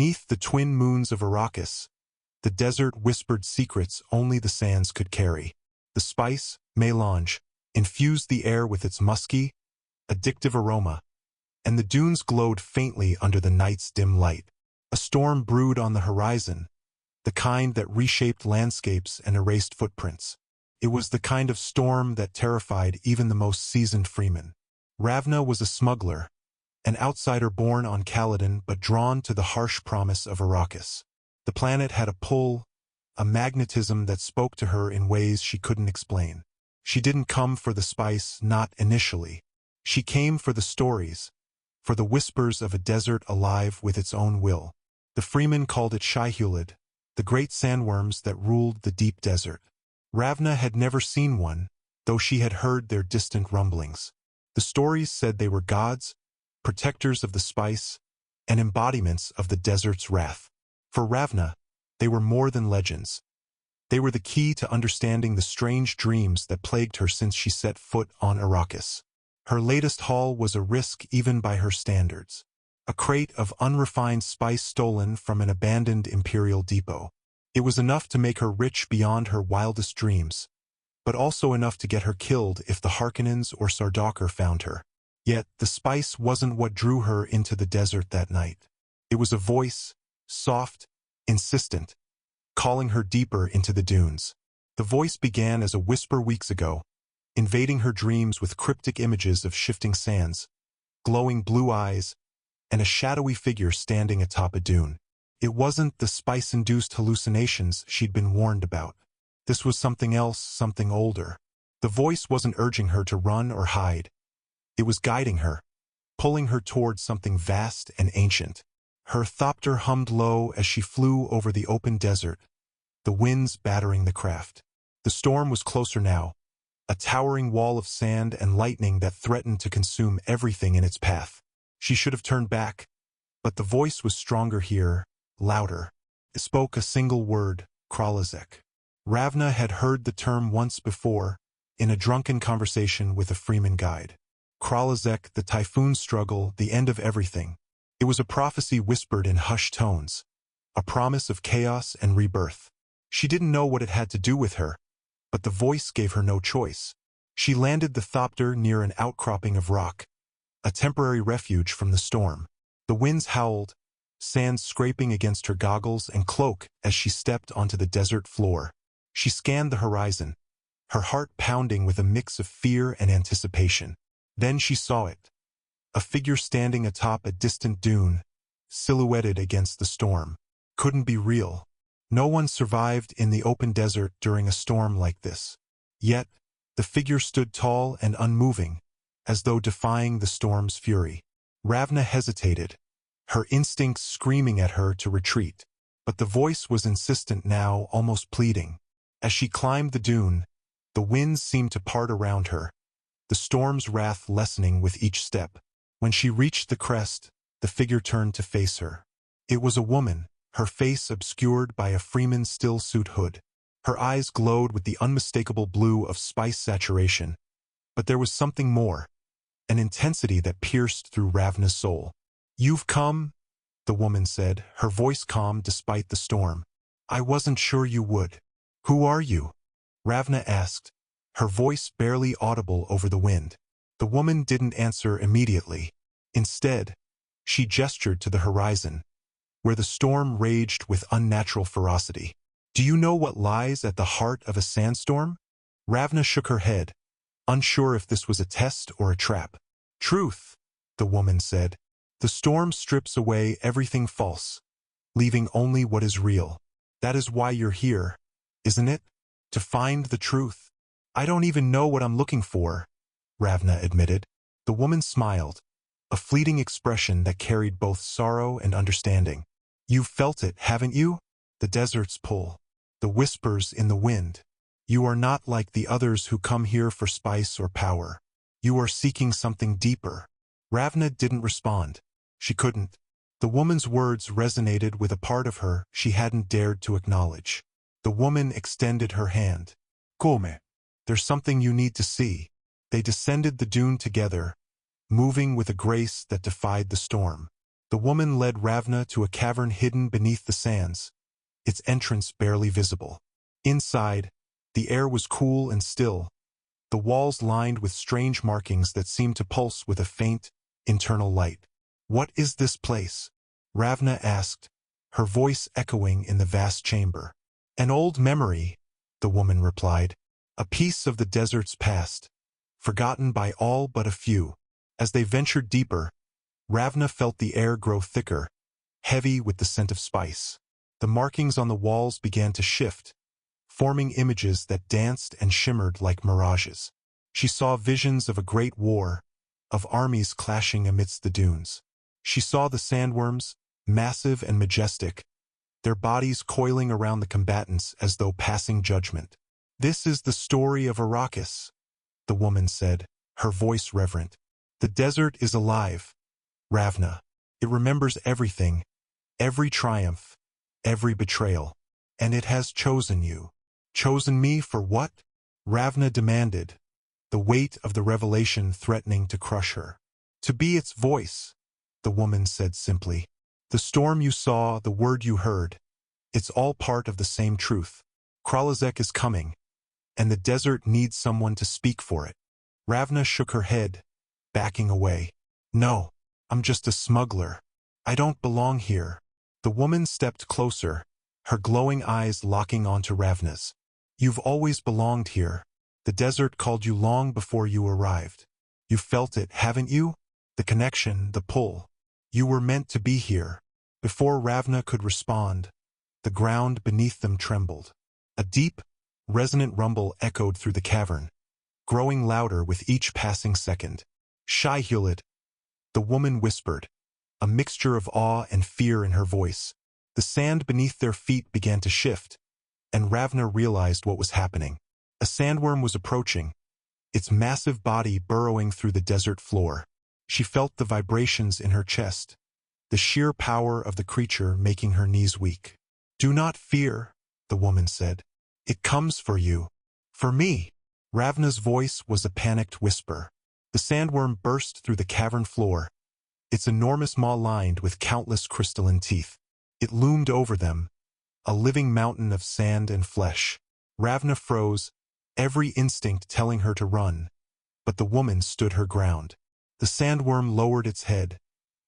Beneath the twin moons of Arrakis, the desert whispered secrets only the sands could carry. The spice, melange, infused the air with its musky, addictive aroma, and the dunes glowed faintly under the night's dim light. A storm brewed on the horizon, the kind that reshaped landscapes and erased footprints. It was the kind of storm that terrified even the most seasoned freeman. Ravna was a smuggler, an outsider born on Caladan but drawn to the harsh promise of Arrakis. The planet had a pull, a magnetism that spoke to her in ways she couldn't explain. She didn't come for the spice, not initially. She came for the stories, for the whispers of a desert alive with its own will. The freeman called it Shai-Hulud, the great sandworms that ruled the deep desert. Ravna had never seen one, though she had heard their distant rumblings. The stories said they were gods, protectors of the spice, and embodiments of the desert's wrath. For Ravna, they were more than legends. They were the key to understanding the strange dreams that plagued her since she set foot on Arrakis. Her latest haul was a risk even by her standards. A crate of unrefined spice stolen from an abandoned imperial depot. It was enough to make her rich beyond her wildest dreams, but also enough to get her killed if the Harkonnens or Sardaukar found her. Yet the spice wasn't what drew her into the desert that night. It was a voice, soft, insistent, calling her deeper into the dunes. The voice began as a whisper weeks ago, invading her dreams with cryptic images of shifting sands, glowing blue eyes, and a shadowy figure standing atop a dune. It wasn't the spice-induced hallucinations she'd been warned about. This was something else, something older. The voice wasn't urging her to run or hide. It was guiding her, pulling her towards something vast and ancient. Her thopter hummed low as she flew over the open desert, the winds battering the craft. The storm was closer now, a towering wall of sand and lightning that threatened to consume everything in its path. She should have turned back, but the voice was stronger here, louder. It spoke a single word, Kralazek. Ravna had heard the term once before, in a drunken conversation with a freeman guide. Kralazek, the typhoon struggle, the end of everything. It was a prophecy whispered in hushed tones, a promise of chaos and rebirth. She didn't know what it had to do with her, but the voice gave her no choice. She landed the thopter near an outcropping of rock, a temporary refuge from the storm. The winds howled, sand scraping against her goggles and cloak as she stepped onto the desert floor. She scanned the horizon, her heart pounding with a mix of fear and anticipation. Then she saw it, a figure standing atop a distant dune, silhouetted against the storm. Couldn't be real. No one survived in the open desert during a storm like this. Yet, the figure stood tall and unmoving, as though defying the storm's fury. Ravna hesitated, her instincts screaming at her to retreat. But the voice was insistent now, almost pleading. As she climbed the dune, the winds seemed to part around her, the storm's wrath lessening with each step. When she reached the crest, the figure turned to face her. It was a woman, her face obscured by a freeman's still-suit hood. Her eyes glowed with the unmistakable blue of spice saturation. But there was something more, an intensity that pierced through Ravna's soul. "You've come," the woman said, her voice calm despite the storm. "I wasn't sure you would." "Who are you?" Ravna asked, her voice barely audible over the wind. The woman didn't answer immediately. Instead, she gestured to the horizon, where the storm raged with unnatural ferocity. "Do you know what lies at the heart of a sandstorm?" Ravna shook her head, unsure if this was a test or a trap. "Truth," the woman said. "The storm strips away everything false, leaving only what is real. That is why you're here, isn't it? To find the truth." "I don't even know what I'm looking for," Ravna admitted. The woman smiled, a fleeting expression that carried both sorrow and understanding. "You've felt it, haven't you? The desert's pull, the whispers in the wind. You are not like the others who come here for spice or power. You are seeking something deeper." Ravna didn't respond. She couldn't. The woman's words resonated with a part of her she hadn't dared to acknowledge. The woman extended her hand. "Come. There's something you need to see." They descended the dune together, moving with a grace that defied the storm. The woman led Ravna to a cavern hidden beneath the sands, its entrance barely visible. Inside, the air was cool and still, the walls lined with strange markings that seemed to pulse with a faint, internal light. "What is this place?" Ravna asked, her voice echoing in the vast chamber. "An old memory," the woman replied. "A piece of the desert's past, forgotten by all but a few." As they ventured deeper, Ravna felt the air grow thicker, heavy with the scent of spice. The markings on the walls began to shift, forming images that danced and shimmered like mirages. She saw visions of a great war, of armies clashing amidst the dunes. She saw the sandworms, massive and majestic, their bodies coiling around the combatants as though passing judgment. "This is the story of Arrakis," the woman said, her voice reverent. "The desert is alive, Ravna. It remembers everything, every triumph, every betrayal. And it has chosen you." "Chosen me for what?" Ravna demanded, the weight of the revelation threatening to crush her. "To be its voice," the woman said simply. "The storm you saw, the word you heard, it's all part of the same truth. Kralazek is coming, and the desert needs someone to speak for it." Ravna shook her head, backing away. "No, I'm just a smuggler. I don't belong here." The woman stepped closer, her glowing eyes locking onto Ravna's. "You've always belonged here. The desert called you long before you arrived. You felt it, haven't you? The connection, the pull. You were meant to be here." Before Ravna could respond, the ground beneath them trembled. A deep, resonant rumble echoed through the cavern, growing louder with each passing second. "Sci-Fi-HiTales," the woman whispered, a mixture of awe and fear in her voice. The sand beneath their feet began to shift, and Ravna realized what was happening. A sandworm was approaching, its massive body burrowing through the desert floor. She felt the vibrations in her chest, the sheer power of the creature making her knees weak. "Do not fear," the woman said. "It comes for you. For me." Ravna's voice was a panicked whisper. The sandworm burst through the cavern floor, its enormous maw lined with countless crystalline teeth. It loomed over them, a living mountain of sand and flesh. Ravna froze, every instinct telling her to run, but the woman stood her ground. The sandworm lowered its head,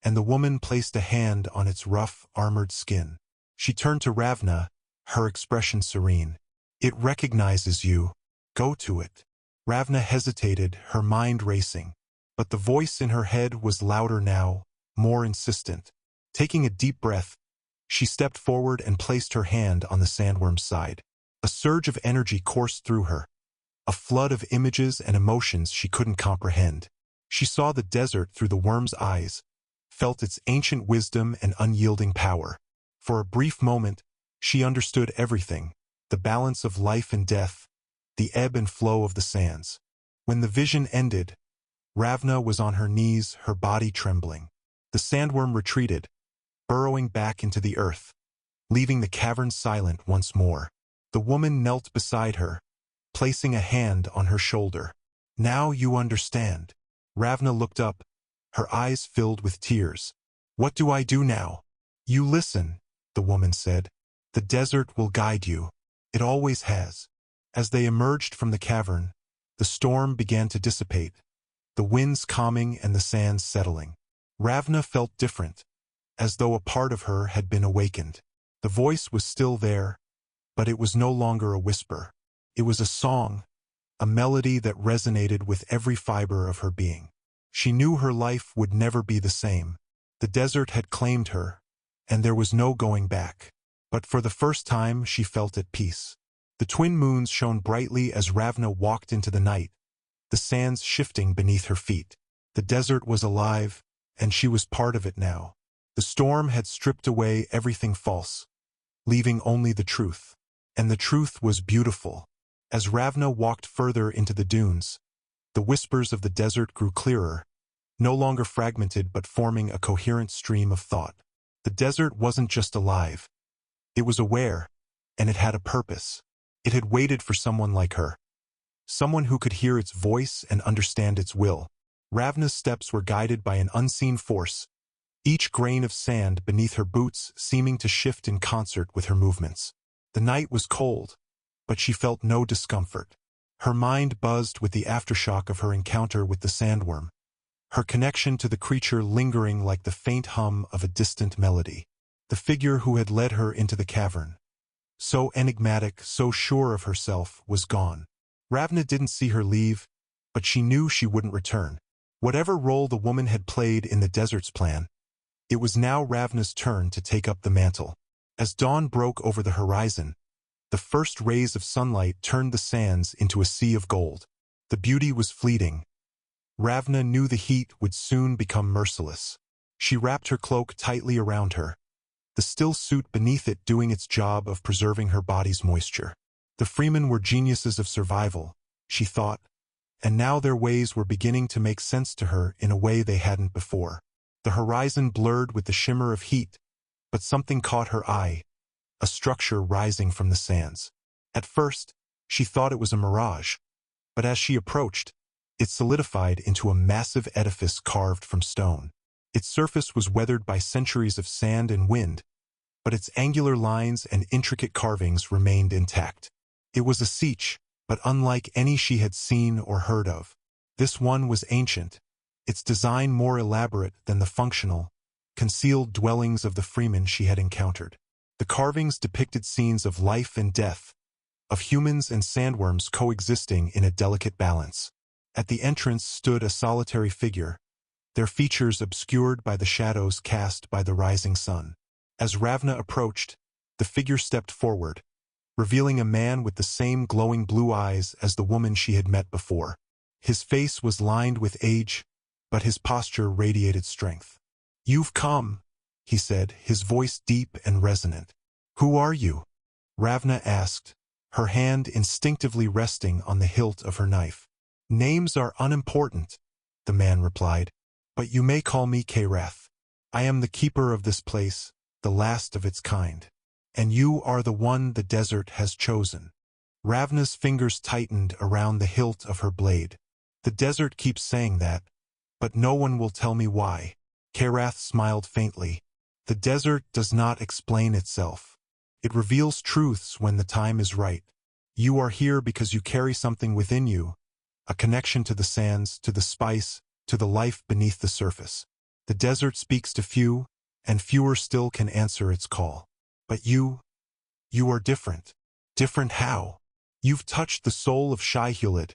and the woman placed a hand on its rough, armored skin. She turned to Ravna, her expression serene. "It recognizes you. Go to it." Ravna hesitated, her mind racing, but the voice in her head was louder now, more insistent. Taking a deep breath, she stepped forward and placed her hand on the sandworm's side. A surge of energy coursed through her, a flood of images and emotions she couldn't comprehend. She saw the desert through the worm's eyes, felt its ancient wisdom and unyielding power. For a brief moment, she understood everything, the balance of life and death, the ebb and flow of the sands. When the vision ended, Ravna was on her knees, her body trembling. The sandworm retreated, burrowing back into the earth, leaving the cavern silent once more. The woman knelt beside her, placing a hand on her shoulder. "Now you understand." Ravna looked up, her eyes filled with tears. "What do I do now?" "You listen," the woman said. "The desert will guide you. It always has." As they emerged from the cavern, the storm began to dissipate, the winds calming and the sands settling. Ravna felt different, as though a part of her had been awakened. The voice was still there, but it was no longer a whisper. It was a song, a melody that resonated with every fiber of her being. She knew her life would never be the same. The desert had claimed her, and there was no going back. But for the first time she felt at peace. The twin moons shone brightly as Ravna walked into the night, the sands shifting beneath her feet. The desert was alive, and she was part of it now. The storm had stripped away everything false, leaving only the truth. And the truth was beautiful. As Ravna walked further into the dunes, the whispers of the desert grew clearer, no longer fragmented but forming a coherent stream of thought. The desert wasn't just alive. It was aware, and it had a purpose. It had waited for someone like her, someone who could hear its voice and understand its will. Ravna's steps were guided by an unseen force, each grain of sand beneath her boots seeming to shift in concert with her movements. The night was cold, but she felt no discomfort. Her mind buzzed with the aftershock of her encounter with the sandworm, her connection to the creature lingering like the faint hum of a distant melody. The figure who had led her into the cavern, so enigmatic, so sure of herself, was gone. Ravna didn't see her leave, but she knew she wouldn't return. Whatever role the woman had played in the desert's plan, it was now Ravna's turn to take up the mantle. As dawn broke over the horizon, the first rays of sunlight turned the sands into a sea of gold. The beauty was fleeting. Ravna knew the heat would soon become merciless. She wrapped her cloak tightly around her, the still suit beneath it doing its job of preserving her body's moisture. The freemen were geniuses of survival, she thought, and now their ways were beginning to make sense to her in a way they hadn't before. The horizon blurred with the shimmer of heat, but something caught her eye, a structure rising from the sands. At first, she thought it was a mirage, but as she approached, it solidified into a massive edifice carved from stone. Its surface was weathered by centuries of sand and wind, but its angular lines and intricate carvings remained intact. It was a siege, but unlike any she had seen or heard of. This one was ancient, its design more elaborate than the functional, concealed dwellings of the freemen she had encountered. The carvings depicted scenes of life and death, of humans and sandworms coexisting in a delicate balance. At the entrance stood a solitary figure, their features obscured by the shadows cast by the rising sun. As Ravna approached, the figure stepped forward, revealing a man with the same glowing blue eyes as the woman she had met before. His face was lined with age, but his posture radiated strength. "You've come," he said, his voice deep and resonant. "Who are you?" Ravna asked, her hand instinctively resting on the hilt of her knife. "Names are unimportant," the man replied, "but you may call me Karath. I am the keeper of this place, the last of its kind. And you are the one the desert has chosen." Ravna's fingers tightened around the hilt of her blade. "The desert keeps saying that, but no one will tell me why." Karath smiled faintly. "The desert does not explain itself. It reveals truths when the time is right. You are here because you carry something within you, a connection to the sands, to the spice, to the life beneath the surface. The desert speaks to few, and fewer still can answer its call. But you are different." "Different how?" "You've touched the soul of Shai-Hulud,"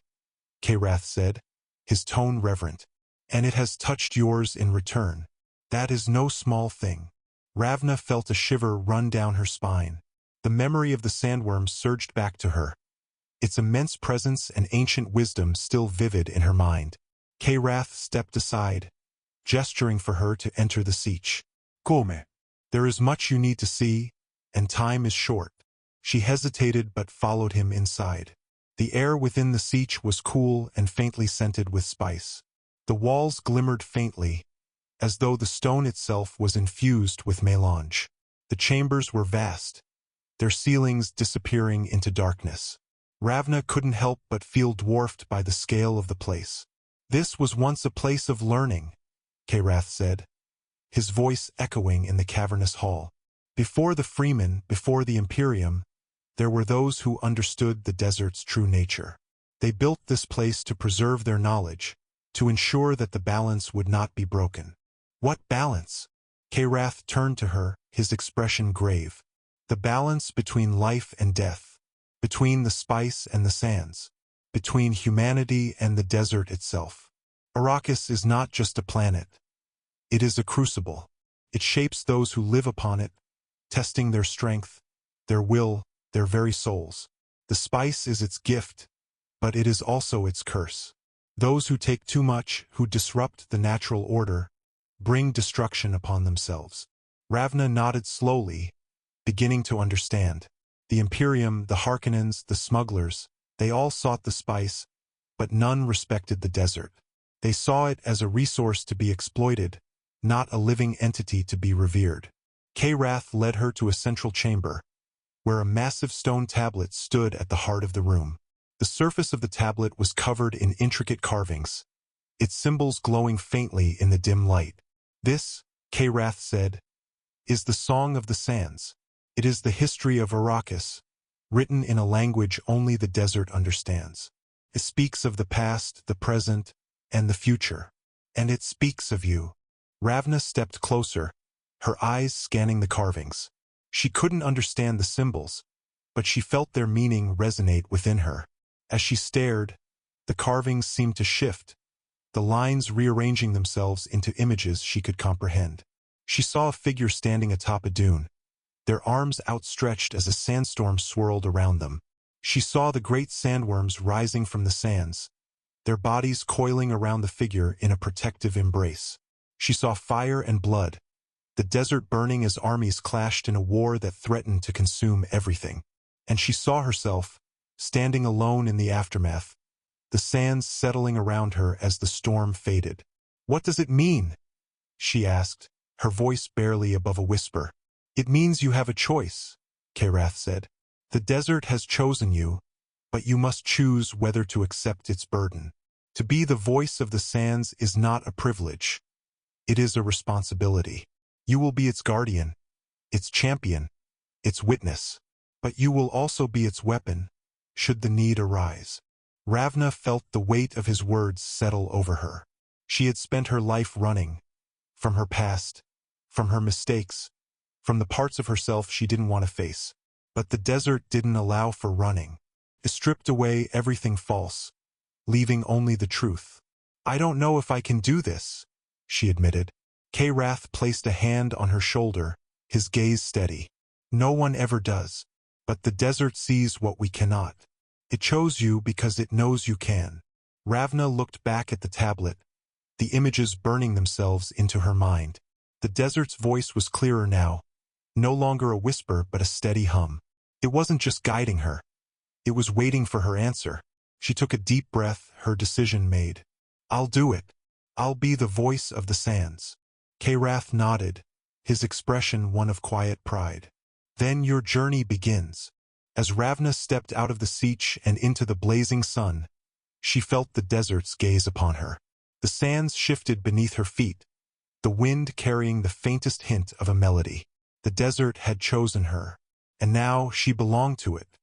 Karath said, his tone reverent, "and it has touched yours in return. That is no small thing." Ravna felt a shiver run down her spine. The memory of the sandworm surged back to her, its immense presence and ancient wisdom still vivid in her mind. Karath stepped aside, gesturing for her to enter the siege. "Come. There is much you need to see, and time is short." She hesitated but followed him inside. The air within the siege was cool and faintly scented with spice. The walls glimmered faintly, as though the stone itself was infused with melange. The chambers were vast, their ceilings disappearing into darkness. Ravna couldn't help but feel dwarfed by the scale of the place. "This was once a place of learning," Karath said, his voice echoing in the cavernous hall. "Before the freemen, before the Imperium, there were those who understood the desert's true nature. They built this place to preserve their knowledge, to ensure that the balance would not be broken." "What balance?" Karath turned to her, his expression grave. "The balance between life and death, between the spice and the sands, between humanity and the desert itself. Arrakis is not just a planet. It is a crucible. It shapes those who live upon it, testing their strength, their will, their very souls. The spice is its gift, but it is also its curse. Those who take too much, who disrupt the natural order, bring destruction upon themselves." Ravna nodded slowly, beginning to understand. The Imperium, the Harkonnens, the smugglers, they all sought the spice, but none respected the desert. They saw it as a resource to be exploited, not a living entity to be revered. Karath led her to a central chamber, where a massive stone tablet stood at the heart of the room. The surface of the tablet was covered in intricate carvings, its symbols glowing faintly in the dim light. "This," Karath said, is the Song of the Sands. It is the history of Arrakis, written in a language only the desert understands. It speaks of the past, the present, and the future. And it speaks of you. Ravna stepped closer, her eyes scanning the carvings. She couldn't understand the symbols, but she felt their meaning resonate within her. As she stared, the carvings seemed to shift, the lines rearranging themselves into images she could comprehend. She saw a figure standing atop a dune, their arms outstretched as a sandstorm swirled around them. She saw the great sandworms rising from the sands, their bodies coiling around the figure in a protective embrace. She saw fire and blood, the desert burning as armies clashed in a war that threatened to consume everything. And she saw herself, standing alone in the aftermath, the sands settling around her as the storm faded. "What does it mean?" she asked, her voice barely above a whisper. "It means you have a choice," Karath said. "The desert has chosen you, but you must choose whether to accept its burden. To be the voice of the sands is not a privilege. It is a responsibility. You will be its guardian, its champion, its witness. But you will also be its weapon, should the need arise." Ravna felt the weight of his words settle over her. She had spent her life running, from her past, from her mistakes, from the parts of herself she didn't want to face. But the desert didn't allow for running. It stripped away everything false, leaving only the truth. "I don't know if I can do this," she admitted. Karath placed a hand on her shoulder, his gaze steady. "No one ever does. But the desert sees what we cannot. It chose you because it knows you can." Ravna looked back at the tablet, the images burning themselves into her mind. The desert's voice was clearer now, no longer a whisper but a steady hum. It wasn't just guiding her. It was waiting for her answer. She took a deep breath, her decision made. "I'll do it. I'll be the voice of the sands." Karath nodded, his expression one of quiet pride. "Then your journey begins." As Ravna stepped out of the sietch and into the blazing sun, she felt the desert's gaze upon her. The sands shifted beneath her feet, the wind carrying the faintest hint of a melody. The desert had chosen her, and now she belonged to it.